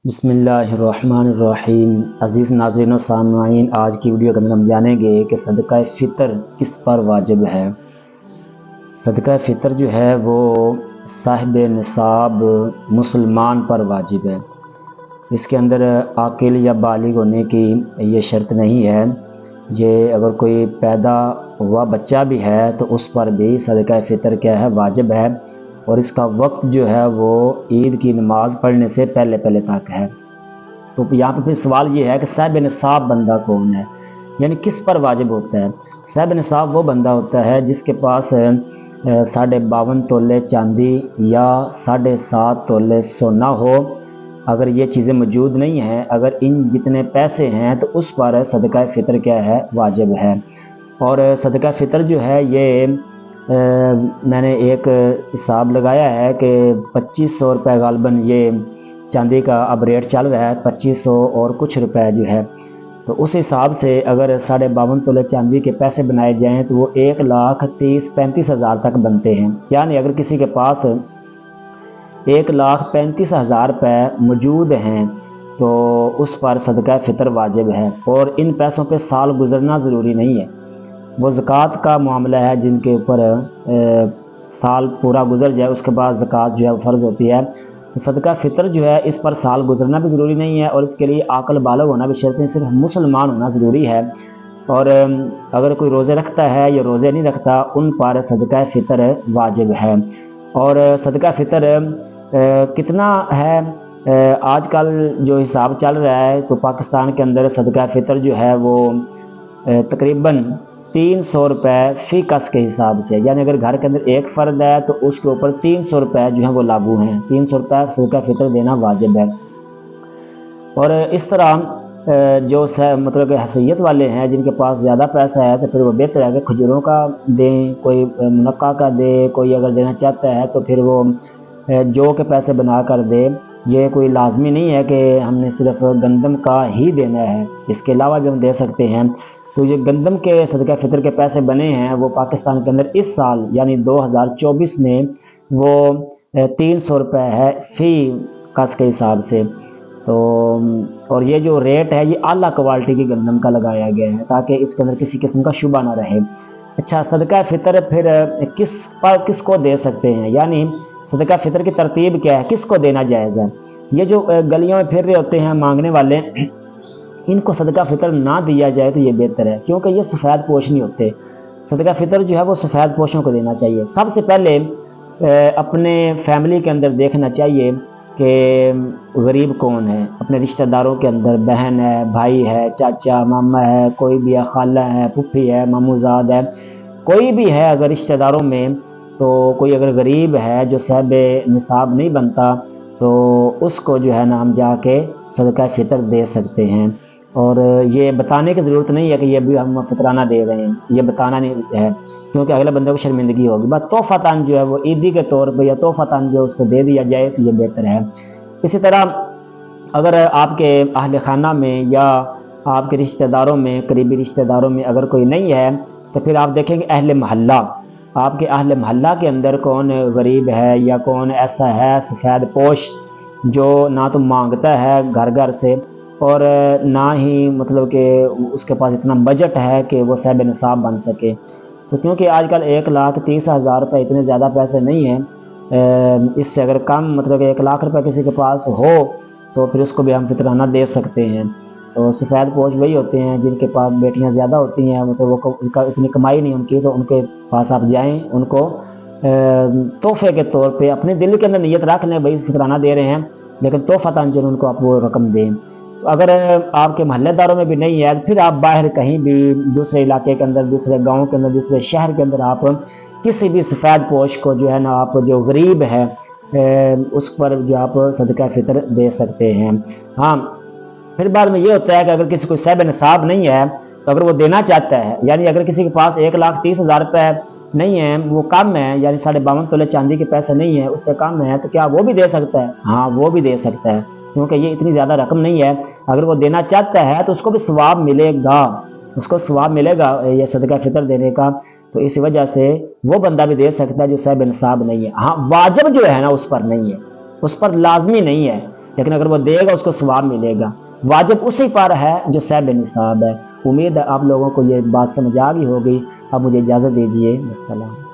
बिस्मिल्लाहिर्रहमानिर्रहीम। अज़ीज़ नाज़रीन और सामईन, आज की वीडियो के अंदर हम जानेंगे कि सदका फ़ितर किस पर वाजिब है। सदका फ़ितर जो है वो साहिब निसाब मुसलमान पर वाजिब है। इसके अंदर आकिल या बालिग होने की ये शर्त नहीं है। ये अगर कोई पैदा हुआ बच्चा भी है तो उस पर भी सदका फ़ितर क्या है, वाजिब है। और इसका वक्त जो है वो ईद की नमाज़ पढ़ने से पहले पहले तक है। तो यहाँ पे फिर सवाल ये है कि साहिब निसाब बंदा कौन है, यानी किस पर वाजिब होता है। साहिब निसाब वो बंदा होता है जिसके पास 52.5 तोले चांदी या 7.5 तोले सोना हो। अगर ये चीज़ें मौजूद नहीं हैं, अगर इन जितने पैसे हैं तो उस पर सदका फ़ितर क्या है, वाजिब है। और सदका फ़ितर जो है ये मैंने एक हिसाब लगाया है कि 2500 रुपये गालबन ये चांदी का अब रेट चल रहा है, 2500 और कुछ रुपए जो है। तो उस हिसाब से अगर 52.5 तोले चांदी के पैसे बनाए जाएं तो वो 1,30,35,000 तक बनते हैं। यानी अगर किसी के पास 1,35,000 रुपये मौजूद हैं तो उस पर सदका फ़ितर वाजिब है। और इन पैसों पे साल गुजरना ज़रूरी नहीं है। वो ज़कात का मामला है जिनके ऊपर साल पूरा गुजर जाए उसके बाद ज़कात जो है फ़र्ज़ होती है। तो सदका फ़ितर जो है इस पर साल गुजरना भी ज़रूरी नहीं है और इसके लिए आकल बालग होना भी शर्त नहीं, सिर्फ मुसलमान होना ज़रूरी है। और अगर कोई रोज़े रखता है या रोज़े नहीं रखता उन पर सदका फ़ितर वाजिब है। और सदका फ़ितर कितना है, आजकल जो हिसाब चल रहा है तो पाकिस्तान के अंदर सदका फ़ितर जो है वो तकरीबन 300 रुपये फ़ी कस के हिसाब से, यानी अगर घर के अंदर एक फ़र्द है तो उसके ऊपर 300 रुपये जो है वो लागू हैं। 300 रुपये सदका फ़ितर देना वाजिब है। और इस तरह जो मतलब कि हैसियत वाले हैं जिनके पास ज़्यादा पैसा है तो फिर वो बेहतर है कि खजूरों का दें, कोई मुनक्का का दे, कोई अगर देना चाहता है तो फिर वो जौ के पैसे बना कर दे। ये कोई लाजमी नहीं है कि हमने सिर्फ गंदम का ही देना है, इसके अलावा भी हम दे सकते हैं। तो ये गंदम के सदका फ़ितर के पैसे बने हैं वो पाकिस्तान के अंदर इस साल यानी 2024 में वो 300 रुपये है फ़ी कस के हिसाब से। तो और ये जो रेट है ये आला क्वालिटी की गंदम का लगाया गया है ताकि इसके अंदर किसी किस्म का शुबा ना रहे। अच्छा, सदका फ़ितर फिर किसको दे सकते हैं, यानी सदका फ़ितर की तरतीब क्या है, किसको देना जायज़ है। ये जो गलियों में फिर रहे होते हैं मांगने वाले, इनको सदका फ़ितर ना दिया जाए तो ये बेहतर है, क्योंकि ये सफ़ेद पोश नहीं होते। सदका फ़ितर जो है वो सफ़ेद पोशों को देना चाहिए। सबसे पहले अपने फैमिली के अंदर देखना चाहिए कि गरीब कौन है। अपने रिश्तेदारों के अंदर बहन है, भाई है, चाचा मामा है, कोई भी है, खाला है, फूफी है, मामूजाद है, कोई भी है अगर रिश्तेदारों में, तो कोई अगर गरीब है जो साहिब निसाब नहीं बनता तो उसको जो है ना हम जाके सदका फ़ितर दे सकते हैं। और ये बताने की ज़रूरत नहीं है कि ये भी हम फ़ितराना दे रहे हैं, ये बताना नहीं है, क्योंकि अगले बंदे को शर्मिंदगी होगी। बस तोहफ़तन जो है वो ईदी के तौर पर या तोहफ़तन जो उसको दे दिया जाए तो ये बेहतर है। इसी तरह अगर आपके अहल खाना में या आपके रिश्तेदारों में, करीबी रिश्तेदारों में अगर कोई नहीं है तो फिर आप देखेंगे अहल महल्ला, आपके अहल महल्ला के अंदर कौन गरीब है या कौन ऐसा है सफ़ेद पोश जो ना तो मांगता है घर घर से और ना ही मतलब कि उसके पास इतना बजट है कि वो साहिब निसाब बन सके। तो क्योंकि आजकल 1,30,000 रुपये इतने ज़्यादा पैसे नहीं हैं, इससे अगर कम मतलब कि 1,00,000 रुपये किसी के पास हो तो फिर उसको भी हम फ़ितराना दे सकते हैं। तो सफ़ेद पोश वही होते हैं जिनके पास बेटियां ज़्यादा होती हैं, मतलब वो उनका इतनी कमाई नहीं उनकी, तो उनके पास आप जाएं, उनको तोहफे के तौर पे अपने दिल के अंदर नीयत रख लें भाई फ़ितराना दे रहे हैं, लेकिन तोहफ़तन जो उनको आप वो रकम दें। तो अगर आपके महल्लेदारों में भी नहीं है फिर आप बाहर कहीं भी दूसरे इलाके के अंदर, दूसरे गांव के अंदर, दूसरे शहर के अंदर आप किसी भी सफ़ेद पोश को जो है ना आप जो गरीब है उस पर जो आप सदका फ़ितर दे सकते हैं। हाँ, फिर बाद में ये होता है कि अगर किसी को साहिब निसाब नहीं है तो अगर वो देना चाहता है, यानी अगर किसी के पास 1,30,000 रुपये नहीं है, वो कम है, यानी 52.5 तोले चांदी के पैसे नहीं है, उससे कम है, तो क्या वो भी दे सकता है? हाँ, वो भी दे सकता है, क्योंकि ये इतनी ज़्यादा रकम नहीं है। अगर वो देना चाहता है तो उसको भी सवाब मिलेगा, उसको सवाब मिलेगा ये सदका फ़ितर देने का। तो इस वजह से वो बंदा भी दे सकता है जो साहिब निसाब नहीं है। हाँ, वाजिब जो है ना उस पर नहीं है, उस पर लाजमी नहीं है। لیکن اگر وہ دے گا اس کو ثواب ملے گا. واجب اسی پر ہے جو صاحب نصاب ہے. امید ہے آپ لوگوں کو یہ بات سمجھ آ گئی ہوگی. اب مجھے اجازت دیجیے. السلام.